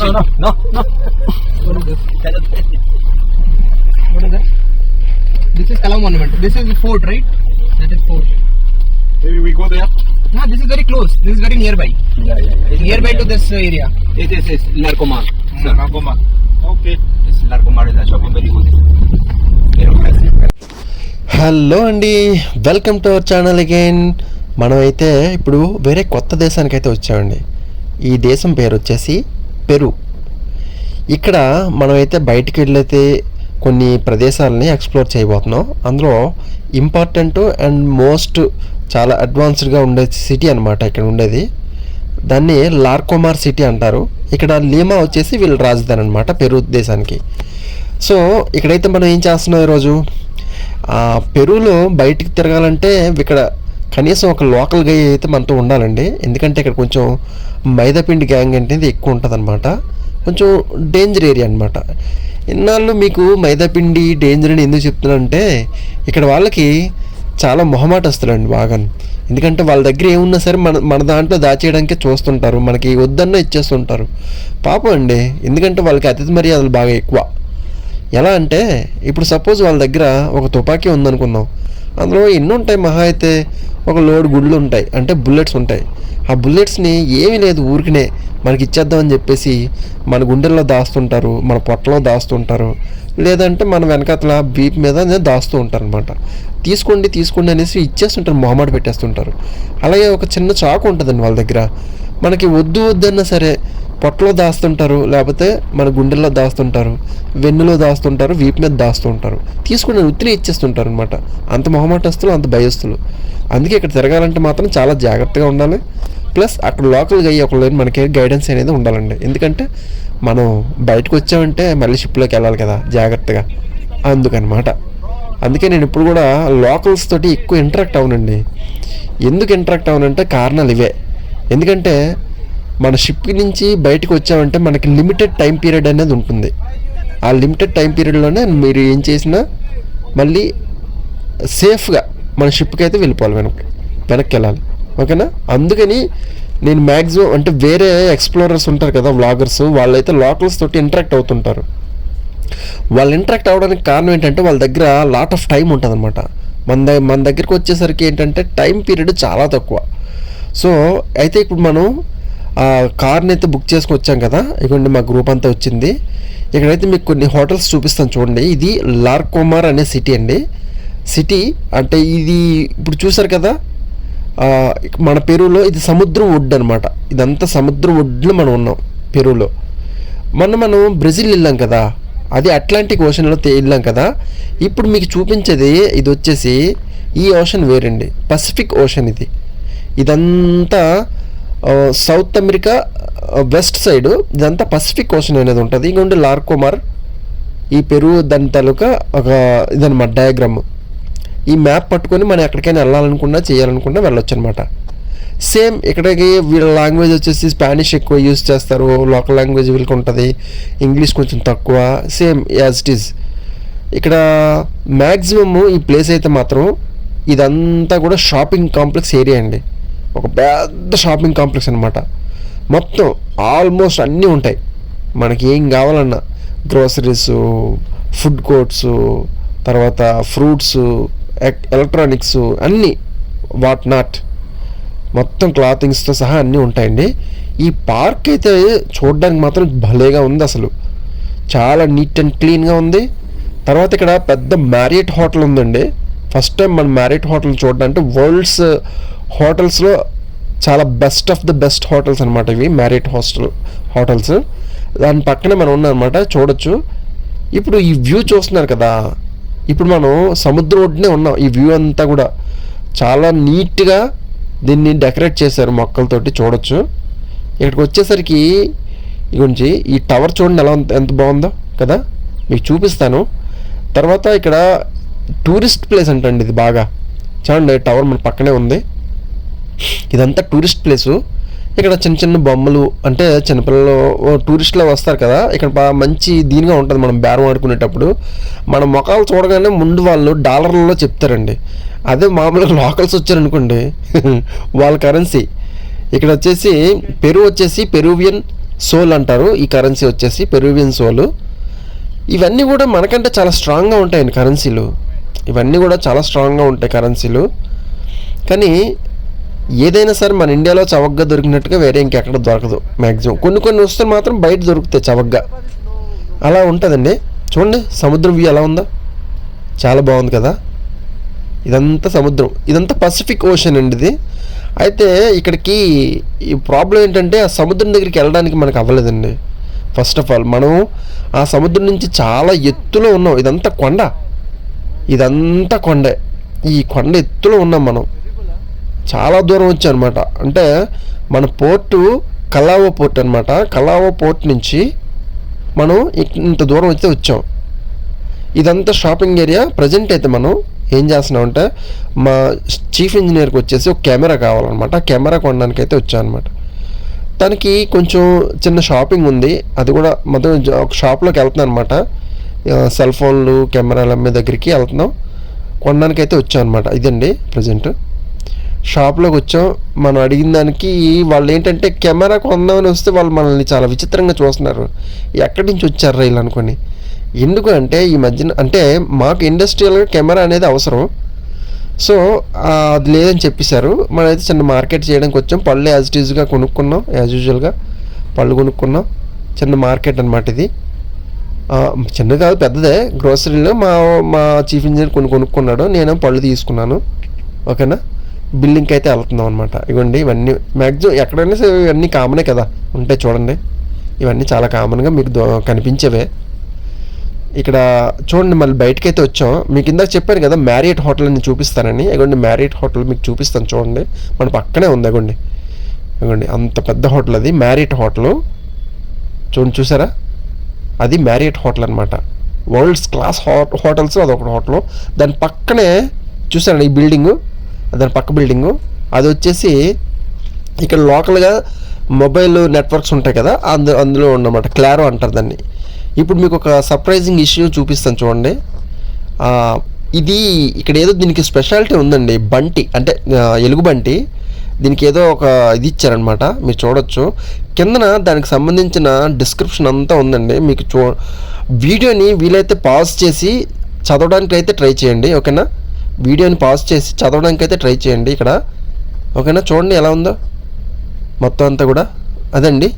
No. What is this? What is that? This is Kalam Monument. This is the fort, right? That is fort. Maybe we go there. No, this is very close. This is very nearby. Yeah. Nearby to this area. Yes. Larcomar. Larcomar. Okay. This Larcomar is a shopping very good. Hello అండి, welcome to our channel again. మనమైతే ఇప్పుడు వేరే కొత్త దేశానికి అయితే వచ్చామండి. ఈ దేశం పేరు వచ్చేసి పెరు. ఇక్కడ మనమైతే బయటికి వెళ్ళైతే కొన్ని ప్రదేశాలని ఎక్స్ప్లోర్ చేయబోతున్నాం. అందులో ఇంపార్టెంట్ అండ్ మోస్ట్ చాలా అడ్వాన్స్డ్గా ఉండే సిటీ అనమాట ఇక్కడ ఉండేది. దాన్ని లార్కోమార్ సిటీ అంటారు. ఇక్కడ లీమా వచ్చేసి వీళ్ళ రాజధాని అనమాట పెరు దేశానికి. సో ఇక్కడైతే మనం ఏం చేస్తున్నాం ఈరోజు, పెరులో బయటికి తిరగాలంటే ఇక్కడ కనీసం ఒక లోకల్ గై అయితే మనతో ఉండాలండి. ఎందుకంటే ఇక్కడ కొంచెం మైదాపిండి గ్యాంగ్ అనేది ఎక్కువ ఉంటుంది అనమాట. కొంచెం డేంజర్ ఏరియా అనమాట. ఇన్నాళ్ళు మీకు మైదాపిండి డేంజర్ అని ఎందుకు చెప్తున్నానంటే ఇక్కడ వాళ్ళకి చాలా మొహమాట వస్తుందండి బాగా. ఎందుకంటే వాళ్ళ దగ్గర ఏమున్నా సరే మన దాంట్లో దాచేయడానికే చూస్తుంటారు, మనకి వద్దన్నా ఇచ్చేస్తుంటారు పాపం అండి. ఎందుకంటే వాళ్ళకి అతిథి మర్యాదలు బాగా ఎక్కువ. ఎలా అంటే ఇప్పుడు సపోజ్ వాళ్ళ దగ్గర ఒక తుపాకీ ఉందనుకుందాం, అందులో ఎన్ని ఉంటాయి, మహా అయితే ఒక లోడ్ గుళ్ళు ఉంటాయి, అంటే బుల్లెట్స్ ఉంటాయి. ఆ బుల్లెట్స్ని ఏమీ లేదు ఊరికినే మనకి ఇచ్చేద్దామని చెప్పేసి మన గుండెల్లో దాస్తుంటారు, మన పొట్టలో దాస్తుంటారు, లేదంటే మన వెనకాతల బీప్ మీద దాస్తూ ఉంటారు అనమాట. తీసుకోండి అనేసి ఇచ్చేస్తుంటారు, మొహమాట పెట్టేస్తుంటారు. అలాగే ఒక చిన్న చాకు ఉంటుందండి వాళ్ళ దగ్గర, మనకి వద్దన్నా సరే పొట్టలో దాస్తుంటారు, లేకపోతే మన గుండెల్లో దాస్తుంటారు, వెన్నులో దాస్తుంటారు, వీపు మీద దాస్తుంటారు. తీసుకుని ఉత్తిని ఇచ్చేస్తుంటారు అనమాట. అంత మొహమాటస్తులు, అంత భయస్తులు. అందుకే ఇక్కడ తిరగాలంటే మాత్రం చాలా జాగ్రత్తగా ఉండాలి. ప్లస్ అక్కడ లోకల్గా అయ్యి ఒకళ్ళు మనకి గైడెన్స్ అనేది ఉండాలండి. ఎందుకంటే మనం బయటకు వచ్చామంటే మళ్ళీ షిప్లోకి వెళ్ళాలి కదా జాగ్రత్తగా, అందుకనమాట. అందుకే నేను ఇప్పుడు కూడా లోకల్స్ తోటి ఎక్కువ ఇంటరాక్ట్ అవునండి. ఎందుకు ఇంటరాక్ట్ అవునంటే కారణాలు ఇవే. ఎందుకంటే మన షిప్ నుంచి బయటకు వచ్చామంటే మనకి లిమిటెడ్ టైం పీరియడ్ అనేది ఉంటుంది. ఆ లిమిటెడ్ టైం పీరియడ్లోనే మీరు ఏం చేసినా మళ్ళీ సేఫ్గా మన షిప్కి అయితే వెళ్ళిపోవాలి, వెనక్కి వెళ్ళాలి. ఓకేనా? అందుకని నేను మ్యాక్సిమం అంటే వేరే ఎక్స్ప్లోరర్స్ ఉంటారు కదా వ్లాగర్స్, వాళ్ళైతే లోకల్స్ తోటి ఇంటరాక్ట్ అవుతుంటారు. వాళ్ళు ఇంటరాక్ట్ అవ్వడానికి కారణం ఏంటంటే వాళ్ళ దగ్గర లాట్ ఆఫ్ టైం ఉంటుంది అనమాట. మన దగ్గరికి వచ్చేసరికి ఏంటంటే టైం పీరియడ్ చాలా తక్కువ. సో అయితే ఇప్పుడు మనం కార్ని అయితే బుక్ చేసుకుని వచ్చాం కదా, ఇదిగోండి మా గ్రూప్ అంతా వచ్చింది. ఇక్కడైతే మీకు కొన్ని హోటల్స్ చూపిస్తాను చూడండి. ఇది లార్కోమార్ అనే సిటీ అండి. సిటీ అంటే ఇది ఇప్పుడు చూసారు కదా మన పెరులో, ఇది సముద్రం ఒడ్డు అనమాట. ఇదంతా సముద్రం ఒడ్డులో మనం ఉన్నాం పెరులో. మనం బ్రెజిల్ వెళ్ళాం కదా, అది అట్లాంటిక్ ఓషన్లో వెళ్ళాం కదా. ఇప్పుడు మీకు చూపించేది ఇది వచ్చేసి ఈ ఓషన్ వేరండి, పసిఫిక్ ఓషన్. ఇదంతా సౌత్ అమెరికా వెస్ట్ సైడ్, ఇదంతా పసిఫిక్ ఓషన్ అనేది ఉంటుంది. ఇంకొంటే లార్కోమార్ ఈ పెరు దాని తాలూకా ఒక ఇదనమాట డయాగ్రామ్. ఈ మ్యాప్ పట్టుకొని మనం ఎక్కడికైనా వెళ్ళాలనుకున్నా చేయాలనుకున్నా వెళ్ళొచ్చు అనమాట. సేమ్ ఇక్కడికి వీళ్ళ లాంగ్వేజ్ వచ్చేసి స్పానిష్ ఎక్కువ యూజ్ చేస్తారు, లోకల్ లాంగ్వేజ్ వీళ్ళకి ఉంటుంది, ఇంగ్లీష్ కొంచెం తక్కువ. Same as it is. ఇక్కడ మ్యాక్సిమము ఈ ప్లేస్ అయితే మాత్రం ఇదంతా కూడా షాపింగ్ కాంప్లెక్స్ ఏరియా అండి. ఒక పెద్ద షాపింగ్ కాంప్లెక్స్ అనమాట. మొత్తం ఆల్మోస్ట్ అన్నీ ఉంటాయి మనకి ఏం కావాలన్నా, గ్రోసరీస్, ఫుడ్ కోర్ట్స్, తర్వాత ఫ్రూట్స్, ఎలక్ట్రానిక్స్, అన్నీ వాట్ నాట్, మొత్తం క్లాతింగ్స్తో సహా అన్నీ ఉంటాయండి. ఈ పార్క్ అయితే చూడడానికి మాత్రం భలేగా ఉంది, అసలు చాలా నీట్ అండ్ క్లీన్గా ఉంది. తర్వాత ఇక్కడ పెద్ద మ్యారియట్ హోటల్ ఉందండి. ఫస్ట్ టైం మనం మ్యారియట్ హోటల్ చూడడం అంటే వరల్డ్స్ హోటల్స్లో చాలా best of the best hotels అనమాట ఇవి మ్యారియట్ హోటల్స్. దాని పక్కనే మనం ఉన్నాం అనమాట, చూడొచ్చు. ఇప్పుడు ఈ వ్యూ చూస్తున్నారు కదా, ఇప్పుడు మనం సముద్రం ఒడ్డునే ఉన్నాం. ఈ వ్యూ అంతా కూడా చాలా నీట్గా దీన్ని డెకరేట్ చేశారు మొక్కలతోటి, చూడొచ్చు. ఇక్కడికి వచ్చేసరికి గురించి ఈ టవర్ చూడండి ఎంత బాగుందో కదా, మీకు చూపిస్తాను. తర్వాత ఇక్కడ టూరిస్ట్ ప్లేస్ అంటండి ఇది బాగా. చూడండి టవర్ మన పక్కనే ఉంది. ఇదంతా టూరిస్ట్ ప్లేసు. ఇక్కడ చిన్న చిన్న బొమ్మలు, అంటే చిన్నపిల్లలు టూరిస్టులు వస్తారు కదా, ఇక్కడ మంచి దీనిగా ఉంటుంది. మనం బేరం ఆడుకునేటప్పుడు మన ముఖాలు చూడగానే ముందు వాళ్ళు డాలర్లలో చెప్తారండి. అదే మామూలుగా లోకల్స్ వచ్చారనుకోండి వాళ్ళ కరెన్సీ. ఇక్కడ వచ్చేసి పెరు వచ్చేసి పెరువియన్ సోల్ అంటారు ఈ కరెన్సీ వచ్చేసి, పెరువియన్ సోలు. ఇవన్నీ కూడా మనకంటే చాలా స్ట్రాంగ్గా ఉంటాయండి కరెన్సీలు. ఇవన్నీ కూడా చాలా స్ట్రాంగ్గా ఉంటాయి కరెన్సీలు. కానీ ఏదైనా సరే మన ఇండియాలో చవకగా దొరికినట్టుగా వేరే ఇంకెక్కడ దొరకదు మ్యాక్సిమం. కొన్ని వస్తువులు మాత్రం బయట దొరుకుతాయి చవకగా, అలా ఉంటుందండి. చూడండి సముద్రం వ్యూ ఎలా ఉందో, చాలా బాగుంది కదా. ఇదంతా సముద్రం, ఇదంతా పసిఫిక్ ఓషన్ అండి ఇది. అయితే ఇక్కడికి ఈ ప్రాబ్లం ఏంటంటే ఆ సముద్రం దగ్గరికి వెళ్ళడానికి మనకు అవ్వలేదండి. ఫస్ట్ ఆఫ్ ఆల్ మనం ఆ సముద్రం నుంచి చాలా ఎత్తులో ఉన్నాం. ఇదంతా కొండే. ఈ కొండ ఎత్తులో ఉన్నాం మనం, చాలా దూరం వచ్చాం అనమాట. అంటే మన పోర్టు కలావో పోర్ట్ అనమాట. కలావో పోర్ట్ నుంచి మనం ఇంత దూరం అయితే వచ్చాం. ఇదంతా షాపింగ్ ఏరియా. ప్రజెంట్ అయితే మనం ఏం చేస్తున్నామంటే మా చీఫ్ ఇంజనీర్కి వచ్చేసి ఒక కెమెరా కావాలన్నమాట. ఆ కెమెరా కొనడానికి అయితే వచ్చాం అనమాట. దానికి కొంచెం చిన్న షాపింగ్ ఉంది, అది కూడా మొత్తం ఒక షాప్లోకి వెళ్తున్నాం అనమాట. సెల్ ఫోన్లు కెమెరాలు అమ్మే దగ్గరికి వెళ్తున్నాం, కొనడానికి అయితే వచ్చాం అనమాట. ఇదండి ప్రజెంట్ షాప్లోకి వచ్చాం. మనం అడిగిన దానికి వాళ్ళు ఏంటంటే కెమెరా కొందామని వస్తే వాళ్ళు మనల్ని చాలా విచిత్రంగా చూస్తున్నారు. ఎక్కడి నుంచి వచ్చారు రైలు అనుకొని. ఎందుకు అంటే ఈ మధ్యన అంటే మాకు ఇండస్ట్రియల్గా కెమెరా అనేది అవసరం. సో అది లేదని చెప్పేశారు. మనమైతే చిన్న మార్కెట్ చేయడానికి వచ్చాం. పళ్ళు యాజ్ ఇట్ ఈజ్గా కొనుక్కున్నాం, యాజ్ యూజువల్గా పళ్ళు కొనుక్కున్నాం. చిన్న మార్కెట్ అనమాట ఇది. చిన్నది కాదు, పెద్దదే. గ్రోసరీలో మా చీఫ్ ఇంజనీర్ కొనుక్కున్నాడు, నేను పళ్ళు తీసుకున్నాను. ఓకేనా, బిల్డింగ్కి అయితే వెళ్తున్నాం అనమాట. ఇవ్వండి ఇవన్నీ మ్యాక్సిమం ఎక్కడైనా సరే ఇవన్నీ కామనే కదా ఉంటాయి. చూడండి ఇవన్నీ చాలా కామన్గా మీకు కనిపించేవే. ఇక్కడ చూడండి మళ్ళీ బయటకి అయితే వచ్చాం. మీకు ఇందాక చెప్పాను కదా మ్యారియట్ హోటల్ అని చూపిస్తానని. ఇగోండి మ్యారియట్ హోటల్ మీకు చూపిస్తాను చూడండి, మన పక్కనే ఉంది. ఇగోండి అంత పెద్ద హోటల్ అది, మ్యారియట్ హోటల్. చూసారా, అది మ్యారియట్ హోటల్ అనమాట. వరల్డ్స్ క్లాస్ హోటల్స్ అదొక హోటల్. దాని పక్కనే చూసారా ఈ బిల్డింగు, దాని పక్క బిల్డింగు. అది వచ్చేసి ఇక్కడ లోకల్గా మొబైల్ నెట్వర్క్స్ ఉంటాయి కదా, అందులో ఉన్నమాట. క్లారో అంటారు దాన్ని. ఇప్పుడు మీకు ఒక సర్ప్రైజింగ్ ఇష్యూ చూపిస్తాను చూడండి. ఇది ఇక్కడ ఏదో దీనికి స్పెషాలిటీ ఉందండి. బంటి అంటే ఎలుగుబంటి, దీనికి ఏదో ఒక ఇది ఇచ్చారనమాట. మీరు చూడొచ్చు కిందన దానికి సంబంధించిన డిస్క్రిప్షన్ అంతా ఉందండి. మీకు వీడియోని వీలైతే పాజ్ చేసి చదవడానికి అయితే ట్రై చేయండి. ఓకేనా, వీడియోని పాజ్ చేసి చదవడానికి అయితే ట్రై చేయండి ఇక్కడ. ఓకేనా, చూడండి ఎలా ఉందో మొత్తం అంతా కూడా. అదండి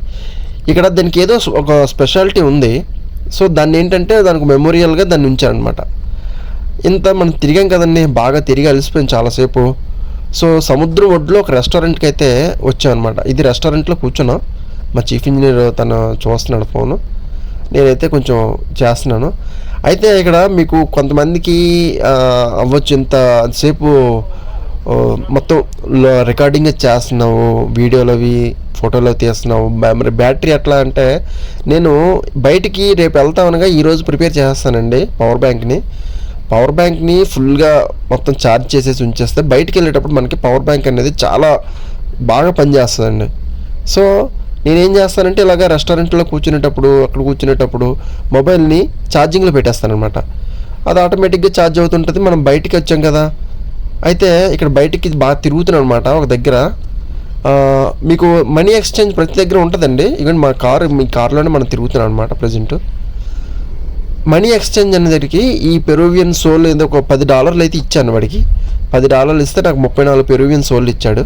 ఇక్కడ దానికి ఏదో ఒక స్పెషాలిటీ ఉంది. సో దాన్ని ఏంటంటే దానికి మెమోరియల్గా దాన్ని ఉంచారనమాట. ఇంత మనం తిరిగాం కదండి, బాగా తిరిగి అలసిపోయాం చాలాసేపు. సో సముద్రం ఒడ్లో ఒక రెస్టారెంట్కి అయితే వచ్చామన్నమాట. ఇది రెస్టారెంట్లో కూర్చున్నాం. మా చీఫ్ ఇంజనీర్ తను చూస్తున్నాడు ఫోను, నేనైతే కొంచెం చేస్తున్నాను. అయితే ఇక్కడ మీకు కొంతమందికి అవ్వచ్చు ఇంతసేపు మొత్తం రికార్డింగ్ చేస్తున్నావు, వీడియోలు అవి ఫోటోలు తీస్తున్నావు. మరి బ్యాటరీ ఎట్లా అంటే నేను బయటికి రేపు వెళ్తామనగా ఈరోజు ప్రిపేర్ చేస్తానండి పవర్ బ్యాంక్ని ఫుల్గా మొత్తం ఛార్జ్ చేసేసి ఉంచేస్తే బయటికి వెళ్ళేటప్పుడు మనకి పవర్ బ్యాంక్ అనేది చాలా బాగా పనిచేస్తుందండి. సో నేనేం చేస్తానంటే ఇలాగ రెస్టారెంట్లో అక్కడ కూర్చునేటప్పుడు మొబైల్ని ఛార్జింగ్లో పెట్టేస్తానమాట. అది ఆటోమేటిక్గా ఛార్జ్ అవుతుంటుంది. మనం బయటికి వచ్చాం కదా, అయితే ఇక్కడ బయటికి బాగా తిరుగుతున్నాం అనమాట. ఒక దగ్గర మీకు మనీ ఎక్స్చేంజ్ ప్రతి దగ్గర ఉంటుందండి. ఈవెన్ మీ కార్లోనే మనం తిరుగుతున్నాం అనమాట ప్రజెంట్. మనీ ఎక్స్చేంజ్ అనే దగ్గరికి ఈ పెరువియన్ సోల్ ఏదో ఒక $10 అయితే ఇచ్చాను వాడికి. $10 ఇస్తే నాకు 34 పెరువియన్ సోల్ ఇచ్చాడు.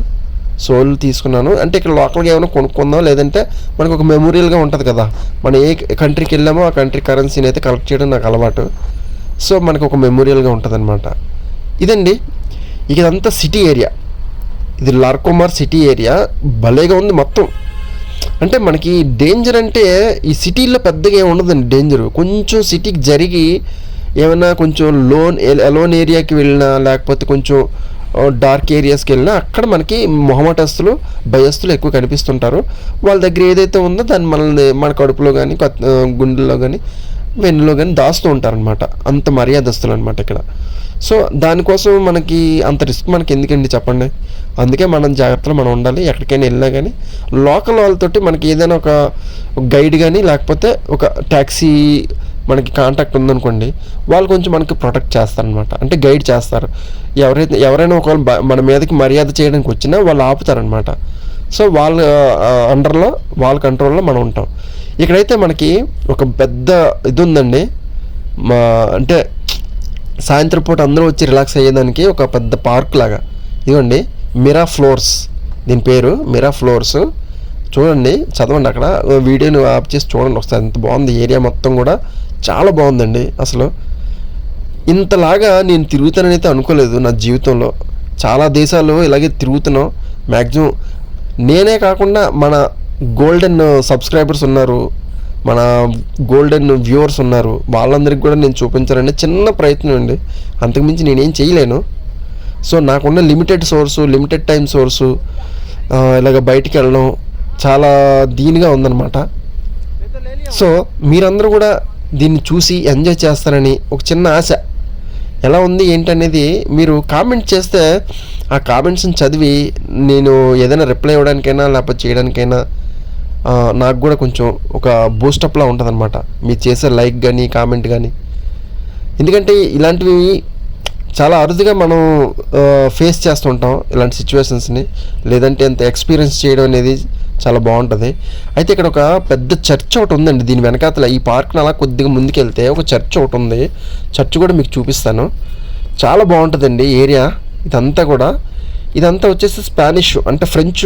సోల్ తీసుకున్నాను. అంటే ఇక్కడ లోకల్గా ఏమైనా కొనుక్కుందాం, లేదంటే మనకు ఒక మెమోరియల్గా ఉంటుంది కదా, మనం ఏ కంట్రీకి వెళ్ళామో ఆ కంట్రీ కరెన్సీని అయితే కలెక్ట్ చేయడం నాకు అలవాటు. సో మనకు ఒక మెమోరియల్గా ఉంటుంది అనమాట. ఇదండి ఇదంతా సిటీ ఏరియా. ఇది లార్కోమార్ సిటీ ఏరియా. భలేగా ఉంది మొత్తం. అంటే మనకి డేంజర్ అంటే ఈ సిటీలో పెద్దగా ఏమి ఉండదండి డేంజరు. కొంచెం సిటీకి జరిగి ఏమైనా కొంచెం అలోన్ ఏరియాకి వెళ్ళినా, లేకపోతే కొంచెం డార్క్ ఏరియాస్కి వెళ్ళినా అక్కడ మనకి మొహమాటస్తులు భయస్తులు ఎక్కువ కనిపిస్తుంటారు. వాళ్ళ దగ్గర ఏదైతే ఉందో దాన్ని మన కడుపులో కానీ గుండెల్లో కానీ వెన్నులో కానీ దాస్తూ ఉంటారనమాట. అంత మర్యాదస్తులు అనమాట ఇక్కడ. సో దానికోసం మనకి అంత రిస్క్ మనకి ఎందుకండి చెప్పండి. అందుకే మనం జాగ్రత్తలో మనం ఉండాలి. ఎక్కడికైనా వెళ్ళినా కానీ లోకల్ వాళ్ళతోటి మనకి ఏదైనా ఒక గైడ్ కానీ లేకపోతే ఒక ట్యాక్సీ మనకి కాంటాక్ట్ ఉందనుకోండి, వాళ్ళు కొంచెం మనకి ప్రొటెక్ట్ చేస్తారనమాట. అంటే గైడ్ చేస్తారు. ఎవరైనా ఒకవేళ మన మీదకి మర్యాద చేయడానికి వచ్చినా వాళ్ళు ఆపుతారనమాట. సో వాళ్ళ అండర్లో వాళ్ళ కంట్రోల్లో మనం ఉంటాం. ఇక్కడైతే మనకి ఒక పెద్ద ఇది ఉందండి, అంటే సాయంత్రం పూట అందరూ వచ్చి రిలాక్స్ అయ్యేదానికి ఒక పెద్ద పార్క్ లాగా. ఇదిగోండి మిరా ఫ్లోర్స్, దీని పేరు మిరా ఫ్లోర్స్. చూడండి, చదవండి, అక్కడ వీడియోని ఆఫ్ చేసి చూడండి ఒకసారి. ఎంత బాగుంది ఏరియా మొత్తం కూడా, చాలా బాగుందండి. అసలు ఇంతలాగా నేను తిరుగుతానని అయితే అనుకోలేదు నా జీవితంలో. చాలా దేశాలు ఇలాగే తిరుగుతున్నాం. మ్యాక్సిమం నేనే కాకుండా మన గోల్డెన్ సబ్స్క్రైబర్స్ ఉన్నారు, మన గోల్డెన్ వ్యూవర్స్ ఉన్నారు, వాళ్ళందరికీ కూడా నేను చూపించాలనే చిన్న ప్రయత్నం అండి. అంతకుమించి నేనేం చేయలేను. సో నాకున్న limited source, limited time source, ఇలాగ బయటికి వెళ్ళడం చాలా దీనిగా ఉందన్నమాట. సో మీరందరూ కూడా దీన్ని చూసి ఎంజాయ్ చేస్తారని ఒక చిన్న ఆశ. ఎలా ఉంది ఏంటనేది మీరు కామెంట్ చేస్తే ఆ కామెంట్స్ని చదివి నేను ఏదైనా రిప్లై ఇవ్వడానికైనా లేకపోతే చేయడానికైనా నాకు కూడా కొంచెం ఒక బూస్టప్లా ఉంటుంది అనమాట, మీరు చేసే లైక్ కానీ కామెంట్ కానీ. ఎందుకంటే ఇలాంటివి చాలా అరుదుగా మనం ఫేస్ చేస్తుంటాం ఇలాంటి సిచ్యువేషన్స్ని, లేదంటే అంత ఎక్స్పీరియన్స్ చేయడం అనేది చాలా బాగుంటుంది. అయితే ఇక్కడ ఒక పెద్ద చర్చ్ ఒకటి ఉందండి, దీని వెనకాతల ఈ పార్క్ని అలా కొద్దిగా ముందుకెళ్తే ఒక చర్చ్ ఒకటి ఉంది. చర్చ్ కూడా మీకు చూపిస్తాను, చాలా బాగుంటుందండి ఏరియా. ఇదంతా వచ్చేసి స్పానిష్ అంటే ఫ్రెంచ్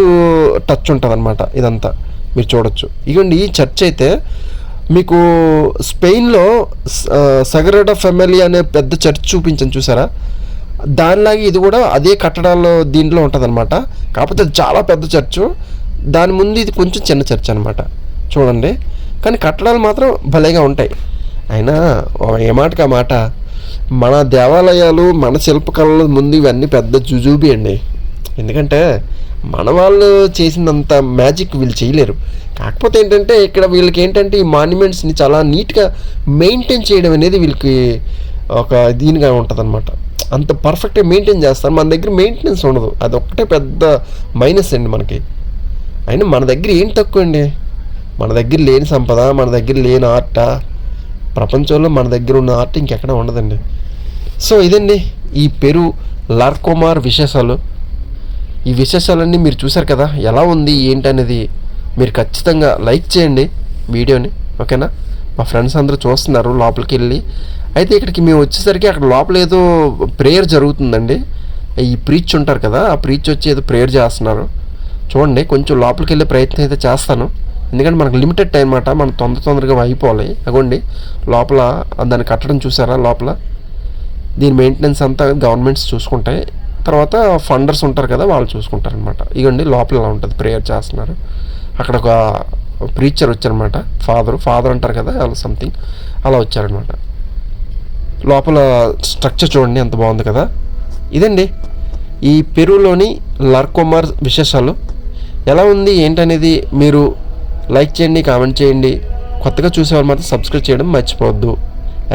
టచ్ ఉంటుంది అనమాట. ఇదంతా మీరు చూడొచ్చు. ఇగోండి ఈ చర్చ్ అయితే మీకు స్పెయిన్లో సగ్రాడా ఫెమిలియా అనే పెద్ద చర్చ్ చూపించాను చూసారా, దానిలాగే ఇది కూడా అదే కట్టడాల్లో దీంట్లో ఉంటుంది అనమాట. కాకపోతే చాలా పెద్ద చర్చు, దాని ముందు ఇది కొంచెం చిన్న చర్చ్ అనమాట. చూడండి, కానీ కట్టడాలు మాత్రం భలేగా ఉంటాయి. అయినా ఏ మాటకి ఆ మాట, మన దేవాలయాలు మన శిల్పకళల ముందు ఇవన్నీ పెద్ద జుజూబీ అండి. ఎందుకంటే మన వాళ్ళు చేసినంత మ్యాజిక్ వీళ్ళు చేయలేరు. కాకపోతే ఏంటంటే ఇక్కడ వీళ్ళకి ఏంటంటే ఈ మాన్యుమెంట్స్ని చాలా నీట్గా మెయింటైన్ చేయడం అనేది వీళ్ళకి ఒక దీనిగా ఉంటుంది అనమాట. అంత పర్ఫెక్ట్గా మెయింటైన్ చేస్తారు. మన దగ్గర మెయింటెనెన్స్ ఉండదు, అది ఒక్కటే పెద్ద మైనస్ అండి మనకి. అయినా మన దగ్గర ఏం తక్కువ అండి, మన దగ్గర లేని సంపద, మన దగ్గర లేని ఆర్ట్ ప్రపంచంలో మన దగ్గర ఉన్న ఆర్ట్ ఇంకెక్కడ ఉండదండి. సో ఇదండి ఈ పెరు లార్కోమార్ విశేషాలు. ఈ విశేషాలన్నీ మీరు చూసారు కదా, ఎలా ఉంది ఏంటనేది మీరు ఖచ్చితంగా లైక్ చేయండి వీడియోని, ఓకేనా? మా ఫ్రెండ్స్ అందరూ చూస్తున్నారు లోపలికి వెళ్ళి. అయితే ఇక్కడికి మేము వచ్చేసరికి అక్కడ లోపల ఏదో ప్రేయర్ జరుగుతుందండి. ఈ ప్రీచ్ ఉంటారు కదా, ఆ ప్రీచ్ వచ్చి ఏదో ప్రేయర్ చేస్తున్నారు. చూడండి, కొంచెం లోపలికి వెళ్ళే ప్రయత్నం అయితే చేస్తాను, ఎందుకంటే మనకు లిమిటెడ్ టైం అన్నమాట, మనం తొందరగా అయిపోవాలి. అగోండి లోపల దాన్ని కట్టడం చూసారా, లోపల దీని మెయింటెనెన్స్ అంతా గవర్నమెంట్స్ చూసుకుంటాయి, తర్వాత ఫండర్స్ ఉంటారు కదా వాళ్ళు చూసుకుంటారు అనమాట. ఇగోండి లోపల ఎలా ఉంటుంది, ప్రేయర్ చేస్తున్నారు. అక్కడ ఒక ప్రీచర్ వచ్చారనమాట, ఫాదర్ అంటారు కదా అలా సంథింగ్ అలా వచ్చారనమాట. లోపల స్ట్రక్చర్ చూడండి ఎంత బాగుంది కదా. ఇదండి ఈ పెరూలోని లార్కోమార్ విశేషాలు. ఎలా ఉంది ఏంటనేది మీరు లైక్ చేయండి, కామెంట్ చేయండి. కొత్తగా చూసేవాళ్ళు మాత్రం సబ్స్క్రైబ్ చేయడం మర్చిపోవద్దు.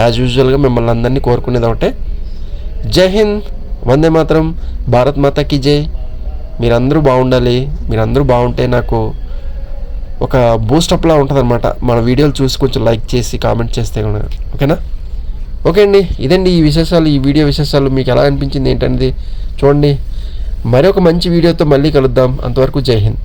యాజ్ యూజువల్గా మిమ్మల్ని అందరినీ కోరుకునేది ఒకటే, జై హింద్, వందే మాత్రం, భారత్ మాతాకి జై. మీరందరూ బాగుండాలి, మీరందరూ బాగుంటే నాకు ఒక బూస్టప్లా ఉంటుంది అనమాట. మన వీడియోలు చూసి కొంచెం లైక్ చేసి కామెంట్ చేస్తే కూడా, ఓకేనా? ఓకే అండి, ఇదండి ఈ విశేషాలు, ఈ వీడియో విశేషాలు. మీకు ఎలా అనిపించింది ఏంటనేది చూడండి. మరొక మంచి వీడియోతో మళ్ళీ కలుద్దాం. అంతవరకు జై హింద్.